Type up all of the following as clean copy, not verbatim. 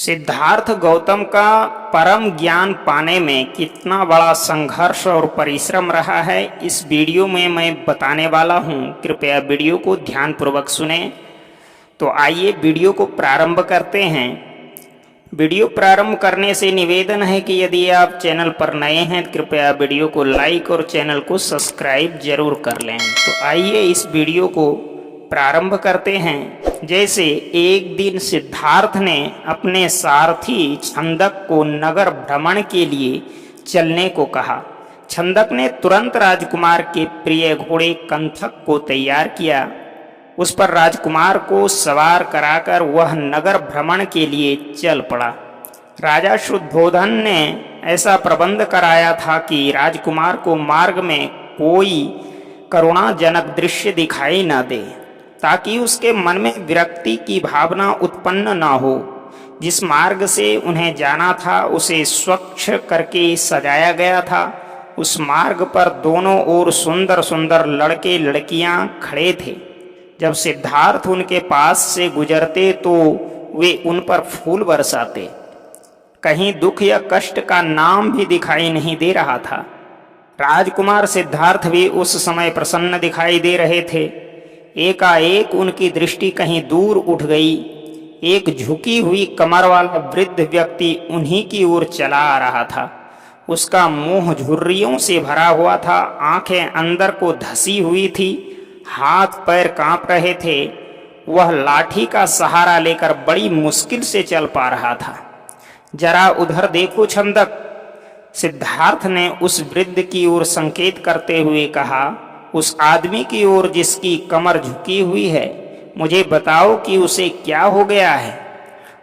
सिद्धार्थ गौतम का परम ज्ञान पाने में कितना बड़ा संघर्ष और परिश्रम रहा है, इस वीडियो में मैं बताने वाला हूँ। कृपया वीडियो को ध्यानपूर्वक सुने। तो आइए वीडियो को प्रारंभ करते हैं। वीडियो प्रारंभ करने से निवेदन है कि यदि आप चैनल पर नए हैं तो कृपया वीडियो को लाइक और चैनल को सब्सक्राइब जरूर कर लें। तो आइए इस वीडियो को प्रारंभ करते हैं। जैसे एक दिन सिद्धार्थ ने अपने सारथी छंदक को नगर भ्रमण के लिए चलने को कहा। छंदक ने तुरंत राजकुमार के प्रिय घोड़े कंथक को तैयार किया। उस पर राजकुमार को सवार कराकर वह नगर भ्रमण के लिए चल पड़ा। राजा शुद्धोधन ने ऐसा प्रबंध कराया था कि राजकुमार को मार्ग में कोई करुणाजनक दृश्य दिखाई न दे, ताकि उसके मन में विरक्ति की भावना उत्पन्न न हो। जिस मार्ग से उन्हें जाना था उसे स्वच्छ करके सजाया गया था। उस मार्ग पर दोनों ओर सुंदर सुंदर लड़के लड़कियां खड़े थे। जब सिद्धार्थ उनके पास से गुजरते तो वे उन पर फूल बरसाते। कहीं दुख या कष्ट का नाम भी दिखाई नहीं दे रहा था। राजकुमार सिद्धार्थ भी उस समय प्रसन्न दिखाई दे रहे थे। एकाएक उनकी दृष्टि कहीं दूर उठ गई। एक झुकी हुई कमर वाला वृद्ध व्यक्ति उन्हीं की ओर चला आ रहा था। उसका मुंह झुर्रियों से भरा हुआ था, आंखें अंदर को धसी हुई थी, हाथ पैर कांप रहे थे। वह लाठी का सहारा लेकर बड़ी मुश्किल से चल पा रहा था। जरा उधर देखो छंदक, सिद्धार्थ ने उस वृद्ध की ओर संकेत करते हुए कहा। उस आदमी की ओर जिसकी कमर झुकी हुई है, मुझे बताओ कि उसे क्या हो गया है।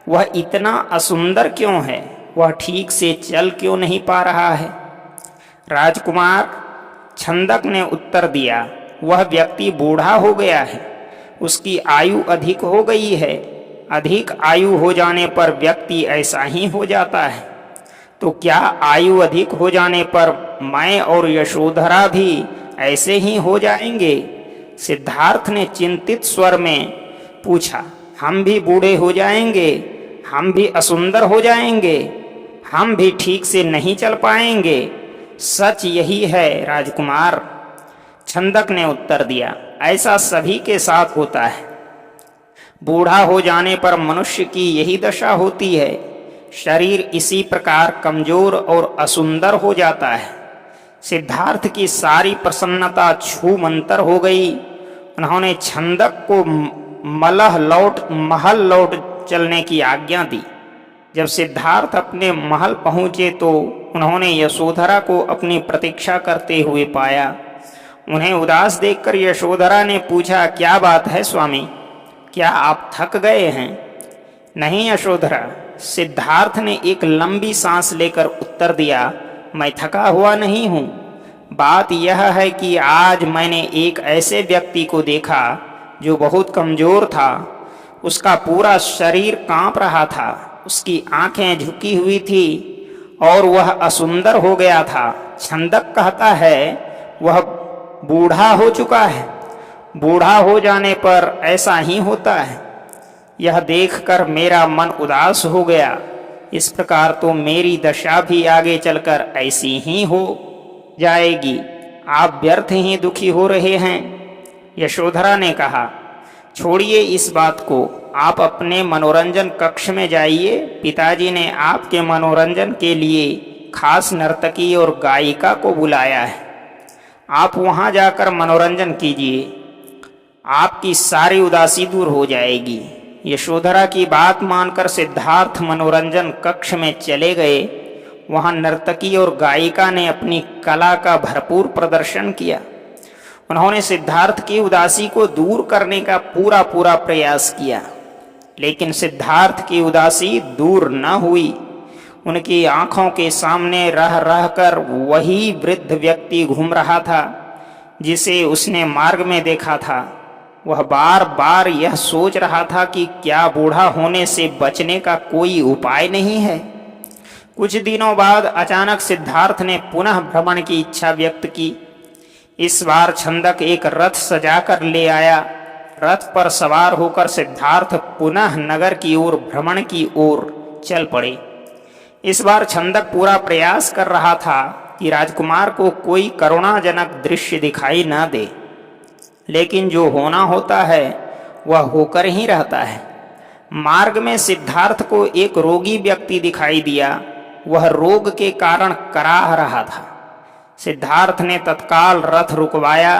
वह इतना असुंदर क्यों है? वह ठीक से चल क्यों नहीं पा रहा है? राजकुमार, छंदक ने उत्तर दिया, वह व्यक्ति बूढ़ा हो गया है। उसकी आयु अधिक हो गई है। अधिक आयु हो जाने पर व्यक्ति ऐसा ही हो जाता है। तो क्या आयु अधिक हो जाने पर मैं और यशोधरा भी ऐसे ही हो जाएंगे? सिद्धार्थ ने चिंतित स्वर में पूछा। हम भी बूढ़े हो जाएंगे? हम भी असुंदर हो जाएंगे? हम भी ठीक से नहीं चल पाएंगे? सच यही है राजकुमार, छंदक ने उत्तर दिया। ऐसा सभी के साथ होता है। बूढ़ा हो जाने पर मनुष्य की यही दशा होती है। शरीर इसी प्रकार कमजोर और असुंदर हो जाता है। सिद्धार्थ की सारी प्रसन्नता छूमंतर हो गई। उन्होंने छंदक को महल लौट चलने की आज्ञा दी। जब सिद्धार्थ अपने महल पहुंचे तो उन्होंने यशोधरा को अपनी प्रतीक्षा करते हुए पाया। उन्हें उदास देखकर यशोधरा ने पूछा, क्या बात है स्वामी, क्या आप थक गए हैं? नहीं यशोधरा, सिद्धार्थ ने एक लंबी सांस लेकर उत्तर दिया, मैं थका हुआ नहीं हूँ। बात यह है कि आज मैंने एक ऐसे व्यक्ति को देखा जो बहुत कमजोर था। उसका पूरा शरीर कांप रहा था, उसकी आंखें झुकी हुई थी और वह असुंदर हो गया था। छंदक कहता है वह बूढ़ा हो चुका है। बूढ़ा हो जाने पर ऐसा ही होता है। यह देखकर मेरा मन उदास हो गया। इस प्रकार तो मेरी दशा भी आगे चलकर ऐसी ही हो जाएगी। आप व्यर्थ ही दुखी हो रहे हैं। यशोधरा ने कहा, छोड़िए इस बात को, आप अपने मनोरंजन कक्ष में जाइए। पिताजी ने आपके मनोरंजन के लिए खास नर्तकी और गायिका को बुलाया है। आप वहां जाकर मनोरंजन कीजिए, आपकी सारी उदासी दूर हो जाएगी। यशोधरा की बात मानकर सिद्धार्थ मनोरंजन कक्ष में चले गए। वहां नर्तकी और गायिका ने अपनी कला का भरपूर प्रदर्शन किया। उन्होंने सिद्धार्थ की उदासी को दूर करने का पूरा प्रयास किया, लेकिन सिद्धार्थ की उदासी दूर न हुई। उनकी आंखों के सामने रह रहकर वही वृद्ध व्यक्ति घूम रहा था जिसे उसने मार्ग में देखा था। वह बार बार यह सोच रहा था कि क्या बूढ़ा होने से बचने का कोई उपाय नहीं है। कुछ दिनों बाद अचानक सिद्धार्थ ने पुनः भ्रमण की इच्छा व्यक्त की। इस बार छंदक एक रथ सजाकर ले आया। रथ पर सवार होकर सिद्धार्थ पुनः नगर की ओर भ्रमण की ओर चल पड़े। इस बार छंदक पूरा प्रयास कर रहा था कि राजकुमार को कोई करुणाजनक दृश्य दिखाई न दे, लेकिन जो होना होता है वह होकर ही रहता है। मार्ग में सिद्धार्थ को एक रोगी व्यक्ति दिखाई दिया। वह रोग के कारण कराह रहा था। सिद्धार्थ ने तत्काल रथ रुकवाया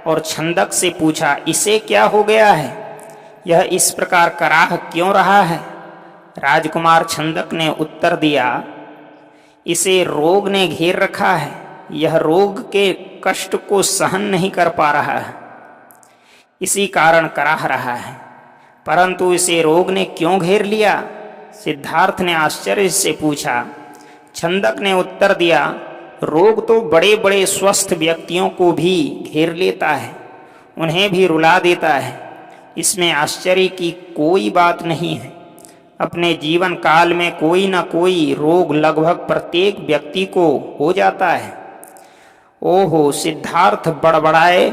और छंदक से पूछा, इसे क्या हो गया है? यह इस प्रकार कराह क्यों रहा है? राजकुमार छंदक ने उत्तर दिया, इसे रोग ने घेर रखा है। यह रोग के कष्ट को सहन नहीं कर पा रहा है, इसी कारण कराह रहा है। परंतु इसे रोग ने क्यों घेर लिया? सिद्धार्थ ने आश्चर्य से पूछा। छंदक ने उत्तर दिया, रोग तो बड़े बड़े स्वस्थ व्यक्तियों को भी घेर लेता है, उन्हें भी रुला देता है। इसमें आश्चर्य की कोई बात नहीं है। अपने जीवन काल में कोई न कोई रोग लगभग प्रत्येक व्यक्ति को हो जाता है। ओहो, सिद्धार्थ बड़बड़ाए,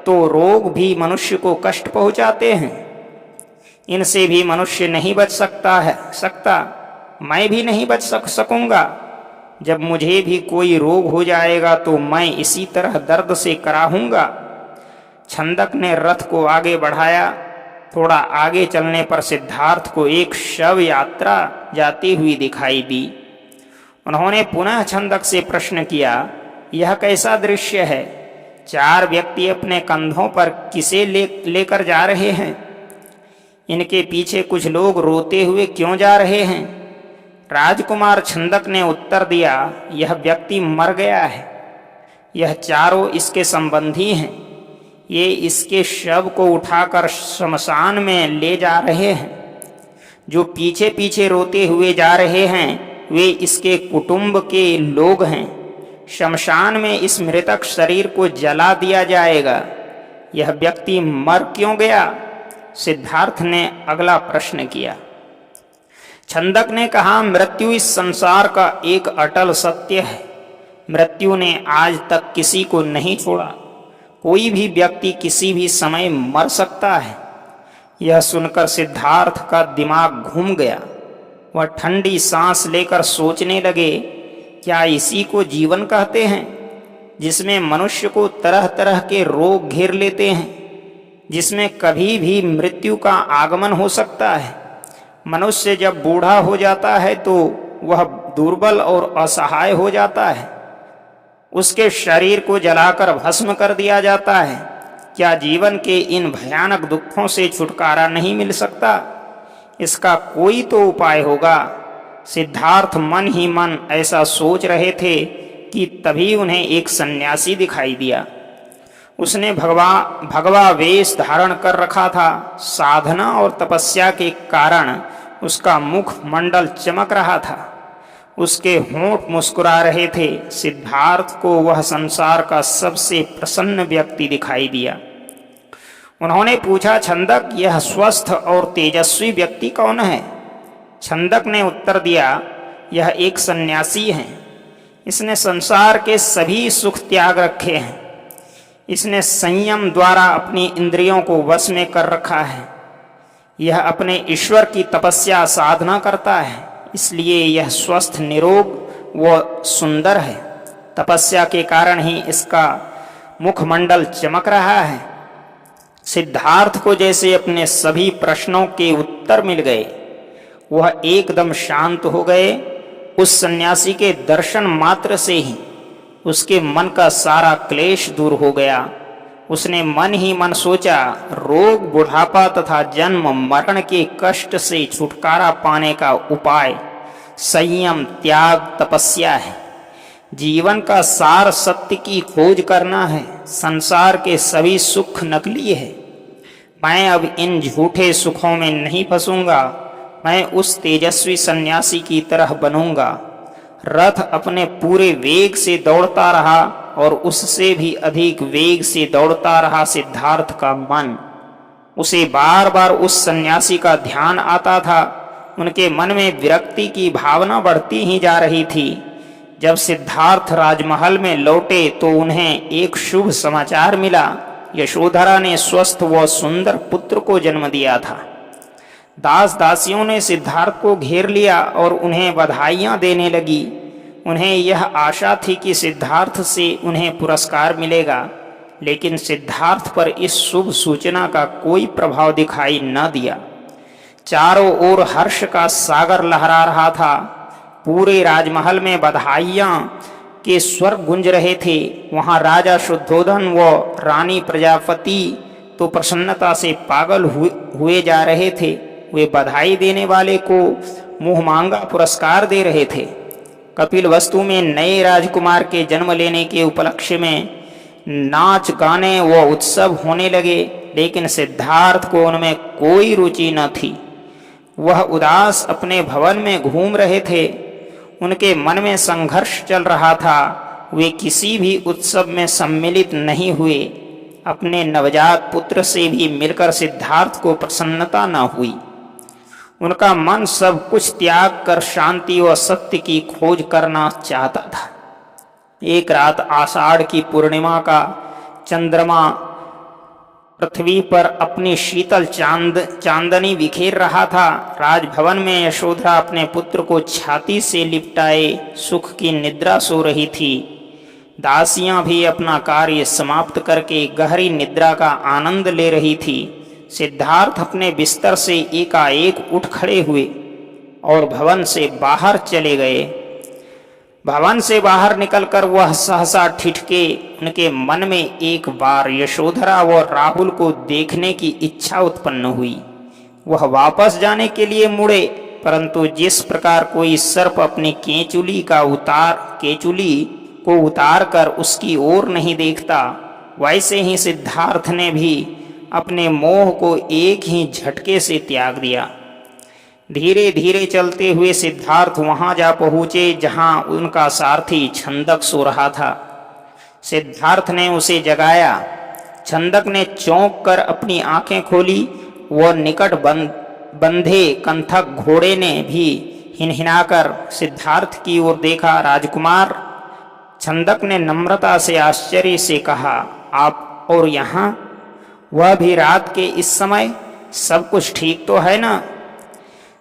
तो रोग भी मनुष्य को कष्ट पहुंचाते हैं। इनसे भी मनुष्य नहीं बच सकता। मैं भी नहीं बच सकूंगा। जब मुझे भी कोई रोग हो जाएगा तो मैं इसी तरह दर्द से कराहूंगा। छंदक ने रथ को आगे बढ़ाया। थोड़ा आगे चलने पर सिद्धार्थ को एक शव यात्रा जाती हुई दिखाई दी। उन्होंने पुनः छंदक से प्रश्न किया, यह कैसा दृश्य है? 4 व्यक्ति अपने कंधों पर किसे लेकर जा रहे हैं? इनके पीछे कुछ लोग रोते हुए क्यों जा रहे हैं? राजकुमार छंदक ने उत्तर दिया, यह व्यक्ति मर गया है। यह चारों इसके संबंधी हैं। ये इसके शव को उठाकर श्मशान में ले जा रहे हैं। जो पीछे पीछे रोते हुए जा रहे हैं वे इसके कुटुंब के लोग हैं। श्मशान में इस मृतक शरीर को जला दिया जाएगा। यह व्यक्ति मर क्यों गया? सिद्धार्थ ने अगला प्रश्न किया। छंदक ने कहा, मृत्यु इस संसार का एक अटल सत्य है। मृत्यु ने आज तक किसी को नहीं छोड़ा। कोई भी व्यक्ति किसी भी समय मर सकता है। यह सुनकर सिद्धार्थ का दिमाग घूम गया। वह ठंडी सांस लेकर सोचने लगे, क्या इसी को जीवन कहते हैं, जिसमें मनुष्य को तरह तरह के रोग घेर लेते हैं, जिसमें कभी भी मृत्यु का आगमन हो सकता है। मनुष्य जब बूढ़ा हो जाता है तो वह दुर्बल और असहाय हो जाता है। उसके शरीर को जलाकर भस्म कर दिया जाता है। क्या जीवन के इन भयानक दुखों से छुटकारा नहीं मिल सकता? इसका कोई तो उपाय होगा। सिद्धार्थ मन ही मन ऐसा सोच रहे थे कि तभी उन्हें एक सन्यासी दिखाई दिया। उसने भगवा वेश धारण कर रखा था। साधना और तपस्या के कारण उसका मुख मंडल चमक रहा था। उसके होंठ मुस्कुरा रहे थे। सिद्धार्थ को वह संसार का सबसे प्रसन्न व्यक्ति दिखाई दिया। उन्होंने पूछा, छंदक, यह स्वस्थ और तेजस्वी व्यक्ति कौन है? छंदक ने उत्तर दिया, यह एक सन्यासी है। इसने संसार के सभी सुख त्याग रखे हैं। इसने संयम द्वारा अपनी इंद्रियों को वश में कर रखा है। यह अपने ईश्वर की तपस्या साधना करता है, इसलिए यह स्वस्थ, निरोग व सुंदर है। तपस्या के कारण ही इसका मुखमंडल चमक रहा है। सिद्धार्थ को जैसे अपने सभी प्रश्नों के उत्तर मिल गए। वह एकदम शांत हो गए। उस सन्यासी के दर्शन मात्र से ही उसके मन का सारा क्लेश दूर हो गया। उसने मन ही मन सोचा, रोग, बुढ़ापा तथा जन्म मरण के कष्ट से छुटकारा पाने का उपाय संयम, त्याग, तपस्या है। जीवन का सार सत्य की खोज करना है। संसार के सभी सुख नकली है। मैं अब इन झूठे सुखों में नहीं फंसूंगा। मैं उस तेजस्वी सन्यासी की तरह बनूंगा। रथ अपने पूरे वेग से दौड़ता रहा और उससे भी अधिक वेग से दौड़ता रहा सिद्धार्थ का मन। उसे बार बार उस सन्यासी का ध्यान आता था। उनके मन में विरक्ति की भावना बढ़ती ही जा रही थी। जब सिद्धार्थ राजमहल में लौटे तो उन्हें एक शुभ समाचार मिला। यशोधरा ने स्वस्थ व सुंदर पुत्र को जन्म दिया था। दास दासियों ने सिद्धार्थ को घेर लिया और उन्हें बधाइयां देने लगी। उन्हें यह आशा थी कि सिद्धार्थ से उन्हें पुरस्कार मिलेगा, लेकिन सिद्धार्थ पर इस शुभ सूचना का कोई प्रभाव दिखाई न दिया। चारों ओर हर्ष का सागर लहरा रहा था। पूरे राजमहल में बधाइयां के स्वर गूंज रहे थे। वहां राजा शुद्धोधन व रानी प्रजापति तो प्रसन्नता से पागल हुए जा रहे थे। वे बधाई देने वाले को मुंह मांगा पुरस्कार दे रहे थे। कपिलवस्तु में नए राजकुमार के जन्म लेने के उपलक्ष्य में नाच गाने व उत्सव होने लगे, लेकिन सिद्धार्थ को उनमें कोई रुचि न थी। वह उदास अपने भवन में घूम रहे थे। उनके मन में संघर्ष चल रहा था। वे किसी भी उत्सव में सम्मिलित नहीं हुए। अपने नवजात पुत्र से भी मिलकर सिद्धार्थ को प्रसन्नता न हुई। उनका मन सब कुछ त्याग कर शांति व सत्य की खोज करना चाहता था। एक रात आषाढ़ की पूर्णिमा का चंद्रमा पृथ्वी पर अपनी शीतल चांदनी बिखेर रहा था। राजभवन में यशोधरा अपने पुत्र को छाती से लिपटाए सुख की निद्रा सो रही थी। दासियां भी अपना कार्य समाप्त करके गहरी निद्रा का आनंद ले रही थी। सिद्धार्थ अपने बिस्तर से एकाएक उठ खड़े हुए और भवन से बाहर चले गए। भवन से बाहर निकलकर वह सहसा ठिठके। उनके मन में एक बार यशोधरा व राहुल को देखने की इच्छा उत्पन्न हुई। वह वापस जाने के लिए मुड़े, परंतु जिस प्रकार कोई सर्प अपनी केंचुली को उतार कर उसकी ओर नहीं देखता, वैसे ही सिद्धार्थ ने भी अपने मोह को एक ही झटके से त्याग दिया। धीरे धीरे चलते हुए सिद्धार्थ वहां जा पहुंचे जहां उनका सारथी छंदक सो रहा था। सिद्धार्थ ने उसे जगाया। छंदक ने चौंक कर अपनी आंखें खोली। वह निकट बंधे कंथक घोड़े ने भी हिनहिनाकर सिद्धार्थ की ओर देखा। राजकुमार, छंदक ने नम्रता से आश्चर्य से कहा, आप और यहाँ, वह भी रात के इस समय? सब कुछ ठीक तो है ना?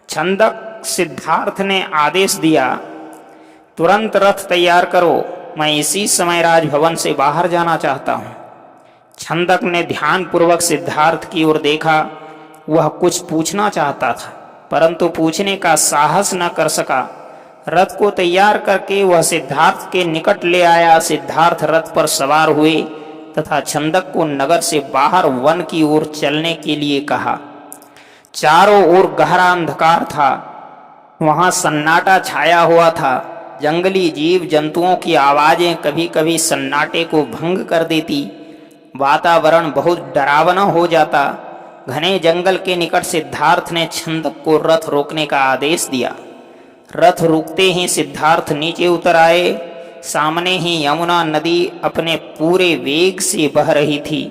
छंदक सिद्धार्थ ने आदेश दिया, तुरंत रथ तैयार करो, मैं इसी समय राजभवन से बाहर जाना चाहता हूं। छंदक ने ध्यानपूर्वक सिद्धार्थ की ओर देखा। वह कुछ पूछना चाहता था, परंतु पूछने का साहस न कर सका। रथ को तैयार करके वह सिद्धार्थ के निकट ले आया। सिद्धार्थ रथ पर सवार हुए तथा छंदक को नगर से बाहर वन की ओर चलने के लिए कहा। चारों ओर गहरा अंधकार था। वहां सन्नाटा छाया हुआ था। जंगली जीव जंतुओं की आवाजें कभी कभी सन्नाटे को भंग कर देती। वातावरण बहुत डरावना हो जाता। घने जंगल के निकट सिद्धार्थ ने छंदक को रथ रोकने का आदेश दिया। रथ रुकते ही सिद्धार्थ नीचे उतर आए। सामने ही यमुना नदी अपने पूरे वेग से बह रही थी।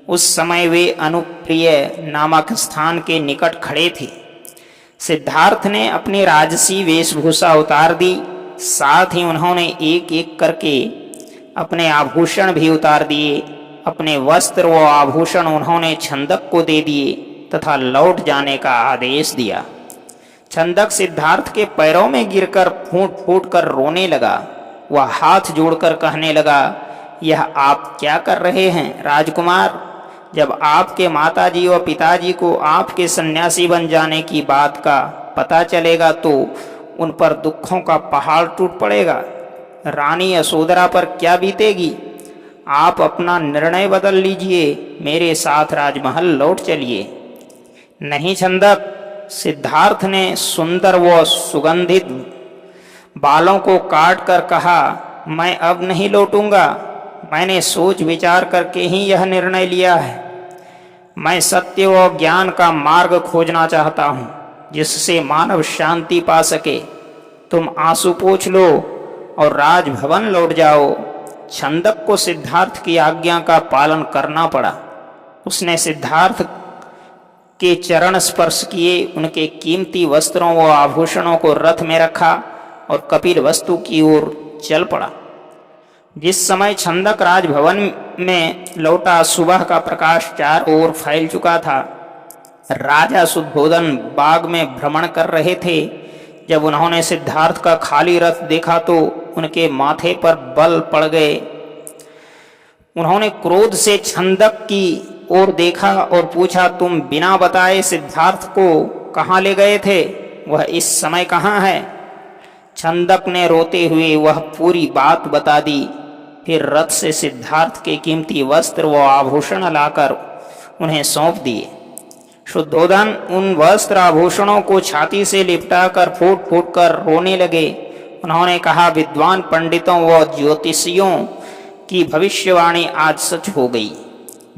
उस समय वे अनुप्रिय नामक स्थान के निकट खड़े थे। सिद्धार्थ ने अपनी राजसी वेशभूषा उतार दी। साथ ही उन्होंने एक एक करके अपने आभूषण भी उतार दिए। अपने वस्त्र व आभूषण उन्होंने छंदक को दे दिए तथा लौट जाने का आदेश दिया। छंदक सिद्धार्थ के पैरों में गिरकर फूट फूट कर रोने लगा। वह हाथ जोड़कर कहने लगा, यह आप क्या कर रहे हैं राजकुमार? जब आपके माताजी व पिताजी को आपके सन्यासी बन जाने की बात का पता चलेगा तो उन पर दुखों का पहाड़ टूट पड़ेगा। रानी यशोधरा पर क्या बीतेगी? आप अपना निर्णय बदल लीजिए, मेरे साथ राजमहल लौट चलिए। नहीं छंदक, सिद्धार्थ ने सुंदर व सुगंधित बालों को काट कर कहा, मैं अब नहीं लौटूंगा। मैंने सोच विचार करके ही यह निर्णय लिया है। मैं सत्य व ज्ञान का मार्ग खोजना चाहता हूँ, जिससे मानव शांति पा सके। तुम आंसू पोंछ लो और राजभवन लौट जाओ। छंदक को सिद्धार्थ की आज्ञा का पालन करना पड़ा। उसने सिद्धार्थ के चरण स्पर्श किए, उनके कीमती वस्त्रों व आभूषणों को रथ में रखा और कपिलवस्तु की ओर चल पड़ा। जिस समय छंदक राजभवन में लौटा, सुबह का प्रकाश चारों ओर फैल चुका था। राजा शुद्धोधन बाग में भ्रमण कर रहे थे। जब उन्होंने सिद्धार्थ का खाली रथ देखा तो उनके माथे पर बल पड़ गए। उन्होंने क्रोध से छंदक की ओर देखा और पूछा, तुम बिना बताए सिद्धार्थ को कहाँ ले गए थे? वह इस समय कहाँ है? छंदक ने रोते हुए वह पूरी बात बता दी। फिर रथ से सिद्धार्थ के कीमती वस्त्र व आभूषण लाकर उन्हें सौंप दिए। शुद्धोधन उन वस्त्र आभूषणों को छाती से लिपटाकर फूट फूट कर रोने लगे। उन्होंने कहा, विद्वान पंडितों व ज्योतिषियों की भविष्यवाणी आज सच हो गई।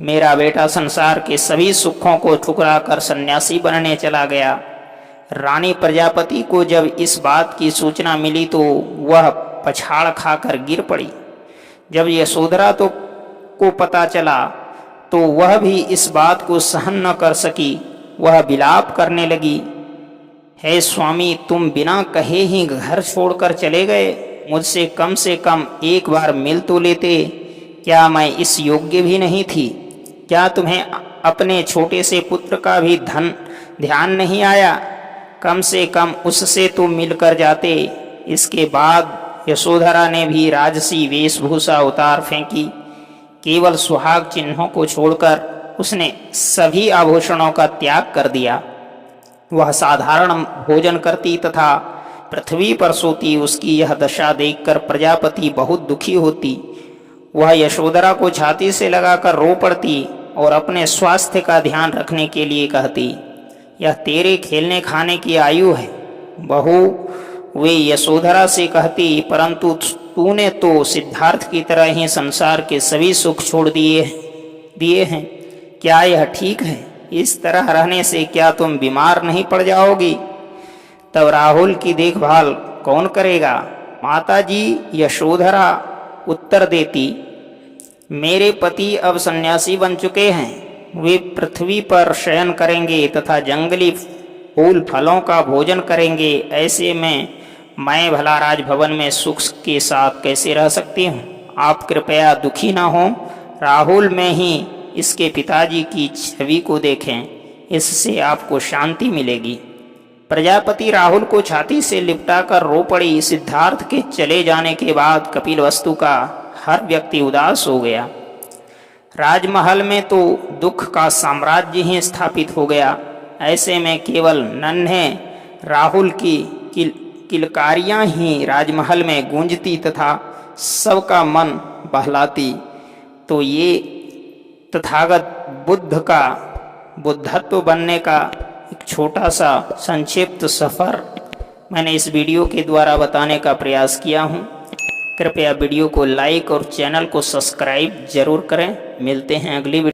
मेरा बेटा संसार के सभी सुखों को ठुकराकर सन्यासी बनने चला गया। रानी प्रजापति को जब इस बात की सूचना मिली तो वह पछाड़ खाकर गिर पड़ी। जब यशोधरा को पता चला तो वह भी इस बात को सहन न कर सकी। वह विलाप करने लगी, हे स्वामी, तुम बिना कहे ही घर छोड़कर चले गए। मुझसे कम से कम एक बार मिल तो लेते। क्या मैं इस योग्य भी नहीं थी? क्या तुम्हें अपने छोटे से पुत्र का भी ध्यान नहीं आया? कम से कम उससे तो मिलकर जाते। इसके बाद यशोधरा ने भी राजसी वेशभूषा उतार फेंकी। केवल सुहाग चिन्हों को छोड़कर उसने सभी आभूषणों का त्याग कर दिया। वह साधारण भोजन करती तथा पृथ्वी पर सोती। उसकी यह दशा देखकर प्रजापति बहुत दुखी होती। वह यशोधरा को छाती से लगाकर रो पड़ती और अपने स्वास्थ्य का ध्यान रखने के लिए कहती, यह तेरे खेलने खाने की आयु है। बहू वे यशोधरा से कहती, परंतु तूने तो सिद्धार्थ की तरह ही संसार के सभी सुख छोड़ दिए हैं। क्या यह ठीक है? इस तरह रहने से क्या तुम बीमार नहीं पड़ जाओगी? तब राहुल की देखभाल कौन करेगा? माताजी यशोधरा उत्तर देती, मेरे पति अब सन्यासी बन चुके हैं। वे पृथ्वी पर शयन करेंगे तथा जंगली फूल फलों का भोजन करेंगे। ऐसे में मैं भला राजभवन में सुख के साथ कैसे रह सकती हूँ? आप कृपया दुखी ना हो। राहुल में ही इसके पिताजी की छवि को देखें, इससे आपको शांति मिलेगी। प्रजापति राहुल को छाती से लिपटाकर रो पड़ी। सिद्धार्थ के चले जाने के बाद कपिलवस्तु का हर व्यक्ति उदास हो गया। राजमहल में तो दुख का साम्राज्य ही स्थापित हो गया। ऐसे में केवल नन्हे राहुल की किलकारियां ही राजमहल में गूंजती तथा सबका मन बहलाती। तो ये तथागत बुद्ध का बुद्धत्व बनने का एक छोटा सा संक्षिप्त सफ़र मैंने इस वीडियो के द्वारा बताने का प्रयास किया हूँ। कृपया वीडियो को लाइक और चैनल को सब्सक्राइब जरूर करें। मिलते हैं अगली वीडियो।